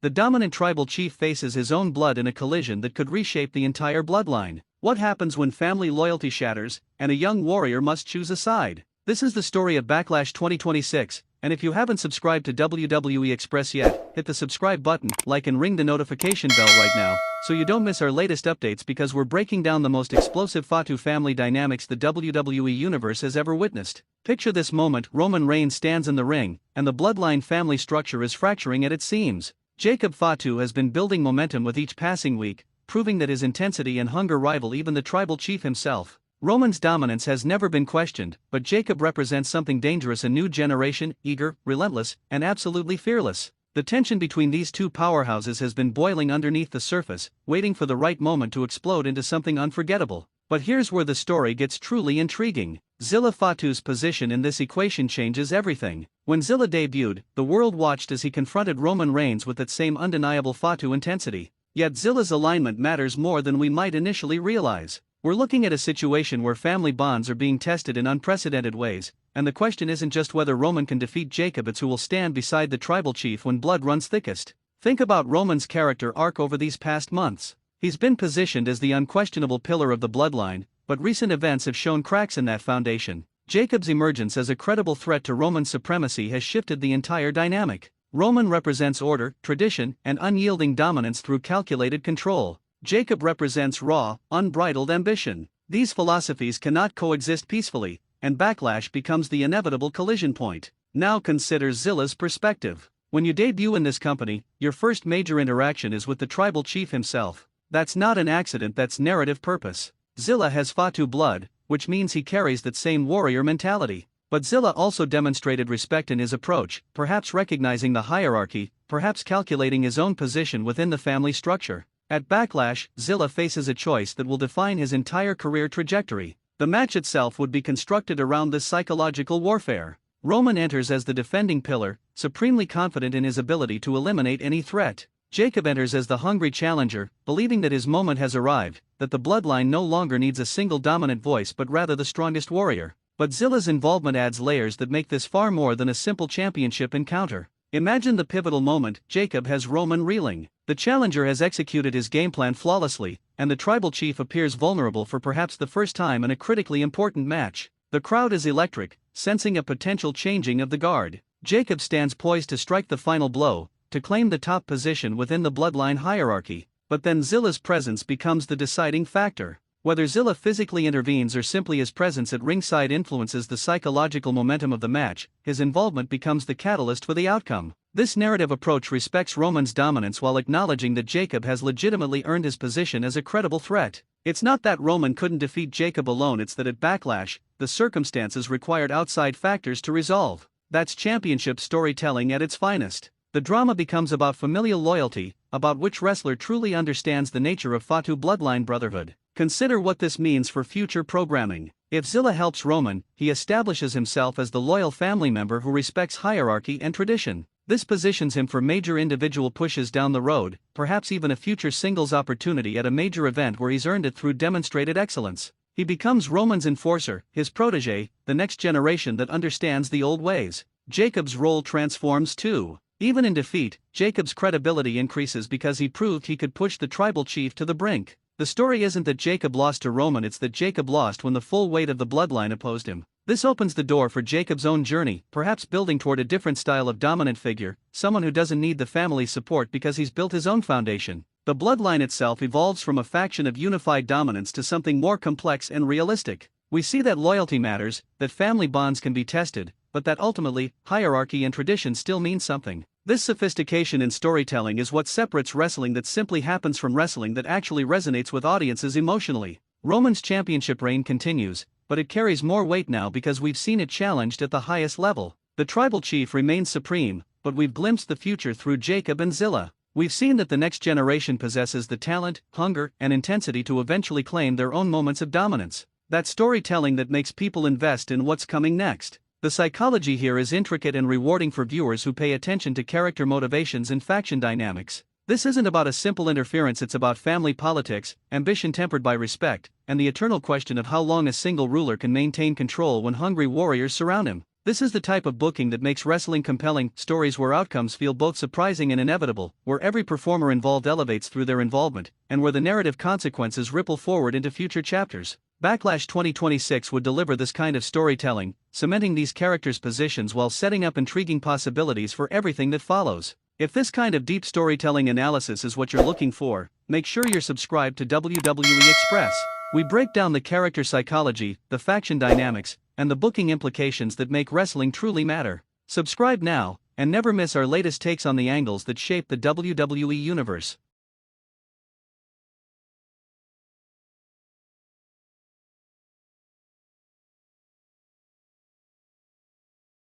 the dominant tribal chief faces his own blood in a collision that could reshape the entire bloodline. What happens when family loyalty shatters, and a young warrior must choose a side? This is the story of Backlash 2026, and if you haven't subscribed to WWE Express yet, hit the subscribe button, like and ring the notification bell right now, so you don't miss our latest updates because we're breaking down the most explosive Fatu family dynamics the WWE Universe has ever witnessed. Picture this moment: Roman Reigns stands in the ring, and the bloodline family structure is fracturing at its seams. Jacob Fatu has been building momentum with each passing week, proving that his intensity and hunger rival even the tribal chief himself. Roman's dominance has never been questioned, but Jacob represents something dangerous: a new generation, eager, relentless, and absolutely fearless. The tension between these two powerhouses has been boiling underneath the surface, waiting for the right moment to explode into something unforgettable. But here's where the story gets truly intriguing. Zilla Fatu's position in this equation changes everything. When Zilla debuted, the world watched as he confronted Roman Reigns with that same undeniable Fatu intensity. Yet Zilla's alignment matters more than we might initially realize. We're looking at a situation where family bonds are being tested in unprecedented ways, and the question isn't just whether Roman can defeat Jacob, it's who will stand beside the tribal chief when blood runs thickest. Think about Roman's character arc over these past months. He's been positioned as the unquestionable pillar of the bloodline, but recent events have shown cracks in that foundation. Jacob's emergence as a credible threat to Roman supremacy has shifted the entire dynamic. Roman represents order, tradition, and unyielding dominance through calculated control. Jacob represents raw, unbridled ambition. These philosophies cannot coexist peacefully, and Backlash becomes the inevitable collision point. Now consider Zilla's perspective. When you debut in this company, your first major interaction is with the tribal chief himself. That's not an accident, that's narrative purpose. Zilla has Fatu blood, which means he carries that same warrior mentality. But Zilla also demonstrated respect in his approach, perhaps recognizing the hierarchy, perhaps calculating his own position within the family structure. At Backlash, Zilla faces a choice that will define his entire career trajectory. The match itself would be constructed around this psychological warfare. Roman enters as the defending pillar, supremely confident in his ability to eliminate any threat. Jacob enters as the hungry challenger, believing that his moment has arrived, that the bloodline no longer needs a single dominant voice but rather the strongest warrior. But Zilla's involvement adds layers that make this far more than a simple championship encounter. Imagine the pivotal moment: Jacob has Roman reeling. The challenger has executed his game plan flawlessly, and the tribal chief appears vulnerable for perhaps the first time in a critically important match. The crowd is electric, sensing a potential changing of the guard. Jacob stands poised to strike the final blow, to claim the top position within the bloodline hierarchy. But then Zilla's presence becomes the deciding factor. Whether Zilla physically intervenes or simply his presence at ringside influences the psychological momentum of the match, his involvement becomes the catalyst for the outcome. This narrative approach respects Roman's dominance while acknowledging that Jacob has legitimately earned his position as a credible threat. It's not that Roman couldn't defeat Jacob alone, it's that at Backlash, the circumstances required outside factors to resolve. That's championship storytelling at its finest. The drama becomes about familial loyalty, about which wrestler truly understands the nature of Fatu bloodline brotherhood. Consider what this means for future programming. If Zilla helps Roman, he establishes himself as the loyal family member who respects hierarchy and tradition. This positions him for major individual pushes down the road, perhaps even a future singles opportunity at a major event where he's earned it through demonstrated excellence. He becomes Roman's enforcer, his protege, the next generation that understands the old ways. Jacob's role transforms too. Even in defeat, Jacob's credibility increases because he proved he could push the tribal chief to the brink. The story isn't that Jacob lost to Roman, it's that Jacob lost when the full weight of the bloodline opposed him. This opens the door for Jacob's own journey, perhaps building toward a different style of dominant figure, someone who doesn't need the family's support because he's built his own foundation. The bloodline itself evolves from a faction of unified dominance to something more complex and realistic. We see that loyalty matters, that family bonds can be tested, but that ultimately, hierarchy and tradition still mean something. This sophistication in storytelling is what separates wrestling that simply happens from wrestling that actually resonates with audiences emotionally. Roman's championship reign continues, but it carries more weight now because we've seen it challenged at the highest level. The tribal chief remains supreme, but we've glimpsed the future through Jacob and Zilla. We've seen that the next generation possesses the talent, hunger, and intensity to eventually claim their own moments of dominance. That's storytelling that makes people invest in what's coming next. The psychology here is intricate and rewarding for viewers who pay attention to character motivations and faction dynamics. This isn't about a simple interference, it's about family politics, ambition tempered by respect, and the eternal question of how long a single ruler can maintain control when hungry warriors surround him. This is the type of booking that makes wrestling compelling, stories where outcomes feel both surprising and inevitable, where every performer involved elevates through their involvement, and where the narrative consequences ripple forward into future chapters. Backlash 2026 would deliver this kind of storytelling, cementing these characters' positions while setting up intriguing possibilities for everything that follows. If this kind of deep storytelling analysis is what you're looking for, make sure you're subscribed to WWE Express. We break down the character psychology, the faction dynamics, and the booking implications that make wrestling truly matter. Subscribe now, and never miss our latest takes on the angles that shape the WWE Universe.